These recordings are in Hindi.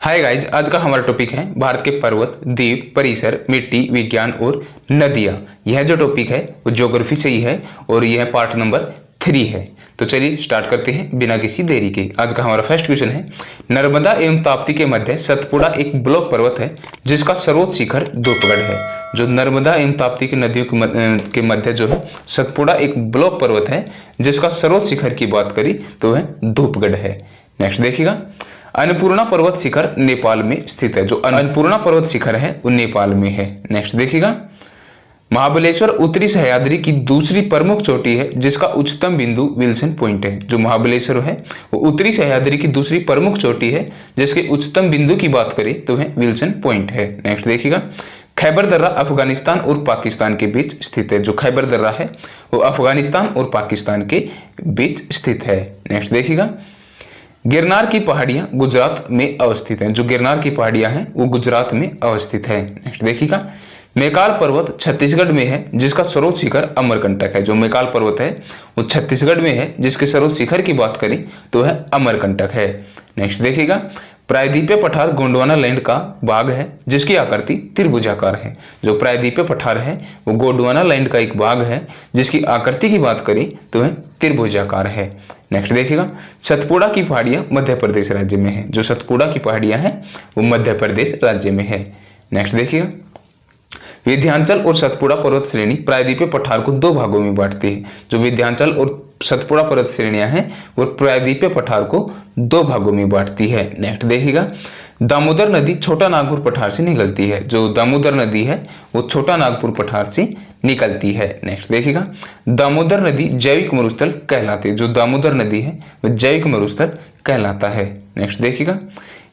हाय गाइज, आज का हमारा टॉपिक है भारत के पर्वत, द्वीप, परिसर, मिट्टी, विज्ञान और नदियां। यह जो टॉपिक है वो ज्योग्राफी से ही है और यह पार्ट नंबर 3 है। तो चलिए स्टार्ट करते हैं बिना किसी देरी के। आज का हमारा फर्स्ट क्वेश्चन है, नर्मदा एवं ताप्ती के मध्य सतपुड़ा एक ब्लॉक पर्वत है जिसका सर्वोच्च शिखर धूपगढ़ है। जो नर्मदा एवं ताप्ती की नदियों के मध्य जो है सतपुड़ा एक ब्लॉक पर्वत है जिसका सर्वोच्च शिखर की बात करी तो वह धूपगढ़ है। नेक्स्ट देखिएगा, अन्नपूर्णा पर्वत शिखर नेपाल में स्थित है। जो अन्नपूर्णा पर्वत शिखर है वो नेपाल में है। नेक्स्ट देखिएगा, महाबलेश्वर उत्तरी सह्याद्री की दूसरी प्रमुख चोटी है जिसका उच्चतम बिंदु विल्सन पॉइंट है। जो महाबलेश्वर है वो उत्तरी सह्याद्री की दूसरी प्रमुख चोटी है जिसके उच्चतम बिंदु की बात करें तो वह विल्सन पॉइंट है। नेक्स्ट देखिएगा, खैबर दर्रा अफगानिस्तान और पाकिस्तान के बीच स्थित है। जो खैबर दर्रा है वो अफगानिस्तान और पाकिस्तान के बीच स्थित है। नेक्स्ट देखिएगा, गिरनार की पहाड़ियां गुजरात में अवस्थित हैं। जो गिरनार की पहाड़ियां हैं वो गुजरात में अवस्थित है। नेक्स्ट देखिएगा, मैकाल पर्वत छत्तीसगढ़ में है जिसका सर्वोच्च शिखर अमरकंटक है। जो मैकाल पर्वत है वो छत्तीसगढ़ में है जिसके सर्वोच्च शिखर की बात करें तो वह अमरकंटक है। नेक्स्ट देखिएगा, प्रायद्वीपीय पठार गोंडवाना लैंड का भाग है जिसकी आकृति त्रिभुजाकार है। जो प्रायद्वीपीय पठार है वो गोंडवाना लैंड का एक भाग है जिसकी आकृति की बात करें तो वह त्रिभुजाकार है। नेक्स्ट देखिएगा, सतपुड़ा की पहाड़ियां मध्य प्रदेश राज्य में है। जो सतपुड़ा की पहाड़ियां हैं वो मध्य प्रदेश राज्य में है। नेक्स्ट देखिएगा, विंध्याचल और सतपुड़ा पर्वत श्रेणी प्रायद्वीपीय पठार को दो भागों में बांटती है। जो विंध्याचल और सतपुड़ा पर्वत श्रेणियां हैं वो प्रायद्वीपीय पठार को दो भागों में बांटती है। नेक्स्ट देखिएगा, दामोदर नदी छोटा नागपुर पठार से निकलती है। जो दामोदर नदी है वो छोटा नागपुर पठार से निकलती है। नेक्स्ट देखिएगा, दामोदर नदी जैविक मरुस्थल कहलाती है। जो दामोदर नदी है वो जैविक मरुस्थल कहलाता है। नेक्स्ट देखिएगा,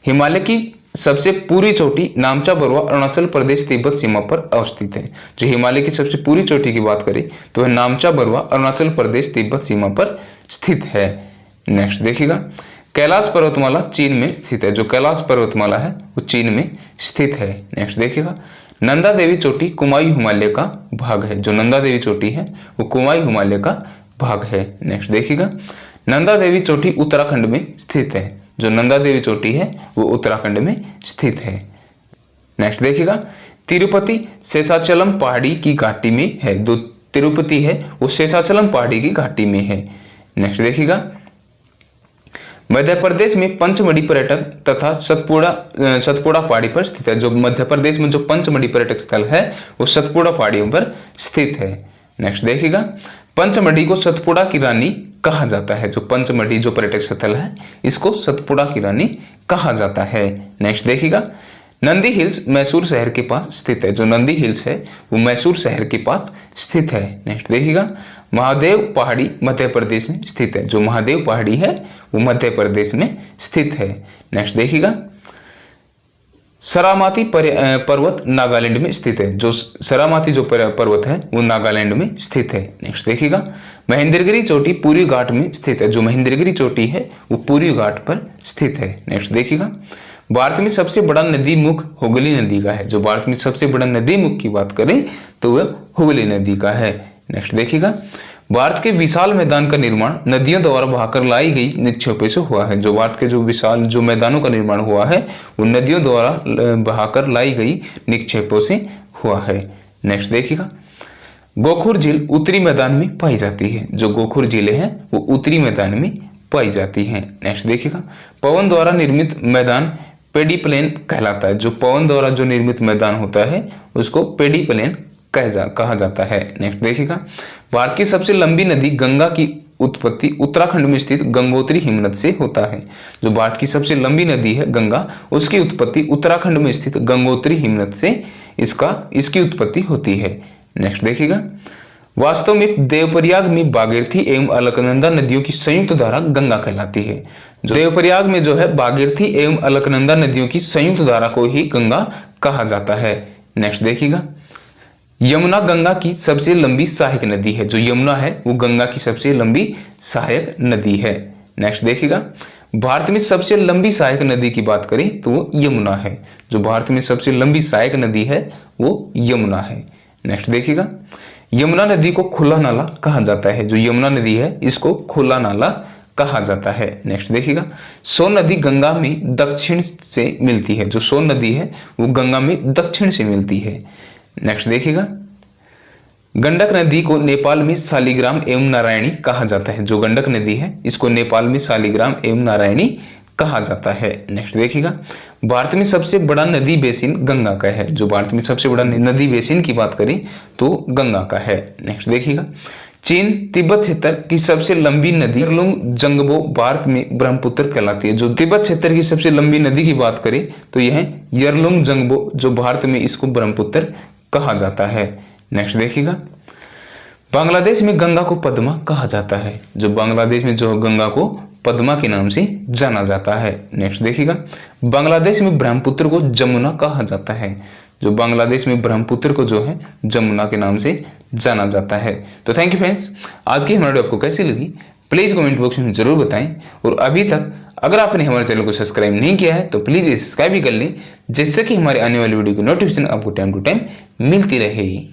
हिमालय की सबसे पूरी चोटी नामचा बरुआ अरुणाचल प्रदेश तिब्बत सीमा पर अवस्थित है। जो हिमालय की सबसे पूरी चोटी की बात करें तो वह नामचा बरुआ अरुणाचल प्रदेश तिब्बत सीमा पर स्थित है। नेक्स्ट देखिएगा, कैलाश पर्वतमाला चीन में स्थित है। जो कैलाश पर्वतमाला है वो चीन में स्थित है। नेक्स्ट देखिएगा, नंदा देवी चोटी कुमायूं हिमालय का भाग है। जो नंदा देवी चोटी है वो कुमायूं हिमालय का भाग है। नेक्स्ट देखिएगा, नंदा देवी चोटी उत्तराखंड में स्थित है। जो नंदा देवी चोटी है वो उत्तराखंड में स्थित है। नेक्स्ट देखिएगा, तिरुपति शेषाचलम पहाड़ी की घाटी में है। जो तिरुपति है वो शेषाचलम पहाड़ी की घाटी में है। नेक्स्ट देखिएगा, मध्य प्रदेश में पंचमढ़ी पर्यटक तथा सतपुड़ा पहाड़ी पर स्थित है। जो मध्य प्रदेश में जो पंचमढ़ी पर्यटक स्थल है वो सतपुड़ा पहाड़ियों पर स्थित है। नेक्स्ट देखिएगा, पंचमढ़ी को सतपुड़ा की रानी कहा जाता है। जो पंचमढ़ी जो पर्यटक स्थल है इसको सतपुड़ा की रानी कहा जाता है। नेक्स्ट देखिएगा, नंदी हिल्स मैसूर शहर के पास स्थित है। जो नंदी हिल्स है वो मैसूर शहर के पास स्थित है। नेक्स्ट देखिएगा, महादेव पहाड़ी मध्य प्रदेश में स्थित है। जो महादेव पहाड़ी है वो मध्य प्रदेश में स्थित है। नेक्स्ट देखिएगा, सरामाती पर्वत नागालैंड में स्थित है। जो सरामाती जो पर्वत है वो नागालैंड में स्थित है। नेक्स्ट देखिएगा, महेंद्रगिरी चोटी पूर्वी घाट में स्थित है। जो महेंद्रगिरी चोटी है वो पूर्वी घाट पर स्थित है। नेक्स्ट देखिएगा, भारत में सबसे बड़ा नदी मुख हुगली नदी का है। जो भारत में सबसे बड़ा नदी मुख की बात करें तो वह हुगली नदी का है। नेक्स्ट देखिएगा, भारत के विशाल मैदान का निर्माण नदियों द्वारा बहाकर लाई गई निक्षेपों से हुआ है। जो भारत के जो विशाल जो मैदानों का निर्माण हुआ है वो नदियों द्वारा बहाकर लाई गई निक्षेपों से हुआ है। नेक्स्ट देखिएगा, गोखुर झील उत्तरी मैदान में पाई जाती है। जो गोखुर झीलें हैं वो उत्तरी मैदान में पाई जाती हैं। नेक्स्ट देखिएगा, पवन द्वारा निर्मित मैदान पेडी प्लेन कहलाता है। जो पवन द्वारा जो निर्मित मैदान होता है उसको पेडी प्लेन कहा जाता है। नेक्स्ट देखिएगा, भारत की सबसे लंबी नदी गंगा की उत्पत्ति उत्तराखंड में स्थित गंगोत्री हिमनद से होता है। जो भारत की सबसे लंबी नदी है गंगा, उसकी उत्पत्ति उत्तराखंड में स्थित गंगोत्री हिमनद से इसकी उत्पत्ति होती है। नेक्स्ट देखिएगा, वास्तव में देवप्रयाग में भागीरथी एवं अलकनंदा नदियों की संयुक्त धारा गंगा कहलाती है। जो देवप्रयाग में जो है भागीरथी एवं अलकनंदा नदियों की संयुक्त धारा को ही गंगा कहा जाता है। नेक्स्ट देखिएगा, यमुना गंगा की सबसे लंबी सहायक नदी है। जो यमुना है वो गंगा की सबसे लंबी सहायक नदी है। नेक्स्ट देखिएगा, भारत में सबसे लंबी सहायक नदी की बात करें तो वो यमुना है। जो भारत में सबसे लंबी सहायक नदी है वो यमुना है। नेक्स्ट देखिएगा, यमुना नदी को खुला नाला कहा जाता है। जो यमुना नदी है इसको खुला नाला कहा जाता है। नेक्स्ट देखिएगा, सोन नदी गंगा में दक्षिण से मिलती है। जो सोन नदी है वो गंगा में दक्षिण से मिलती है। नेक्स्ट देखिएगा, गंडक नदी को नेपाल में शालिग्राम एवं नारायणी कहा जाता है। जो गंडक नदी है इसको नेपाल में शालिग्राम एवं नारायणी कहा जाता है। नेक्स्ट देखिएगा, भारत में सबसे बड़ा नदी बेसिन गंगा का है। जो भारत में सबसे बड़ा नदी बेसिन की बात करें तो गंगा का है। नेक्स्ट देखिएगा, चीन तिब्बत क्षेत्र की सबसे लंबी नदी यरलुंग जंगबो भारत में ब्रह्मपुत्र कहलाती है। जो तिब्बत क्षेत्र की सबसे लंबी नदी की बात करें तो यह यरलुंग जंगबो जो भारत में इसको ब्रह्मपुत्र कहा जाता है। नेक्स्ट देखिएगा, बांग्लादेश में गंगा को पद्मा कहा जाता है। जो बांग्लादेश में जो गंगा को पद्मा के नाम से जाना जाता है। नेक्स्ट देखिएगा, बांग्लादेश में ब्रह्मपुत्र को जमुना कहा जाता है। जो बांग्लादेश में ब्रह्मपुत्र को जो है जमुना के नाम से जाना जाता है। तो थैंक यू फ्रेंड्स, आज की हमारी वीडियो आपको कैसी लगी प्लीज कमेंट बॉक्स में जरूर बताएं। और अभी तक अगर आपने हमारे चैनल को सब्सक्राइब नहीं किया है तो प्लीज सब्सक्राइब भी कर लें, जिससे कि हमारे आने वाली वीडियो की नोटिफिकेशन आपको टाइम टू टाइम मिलती रहेगी।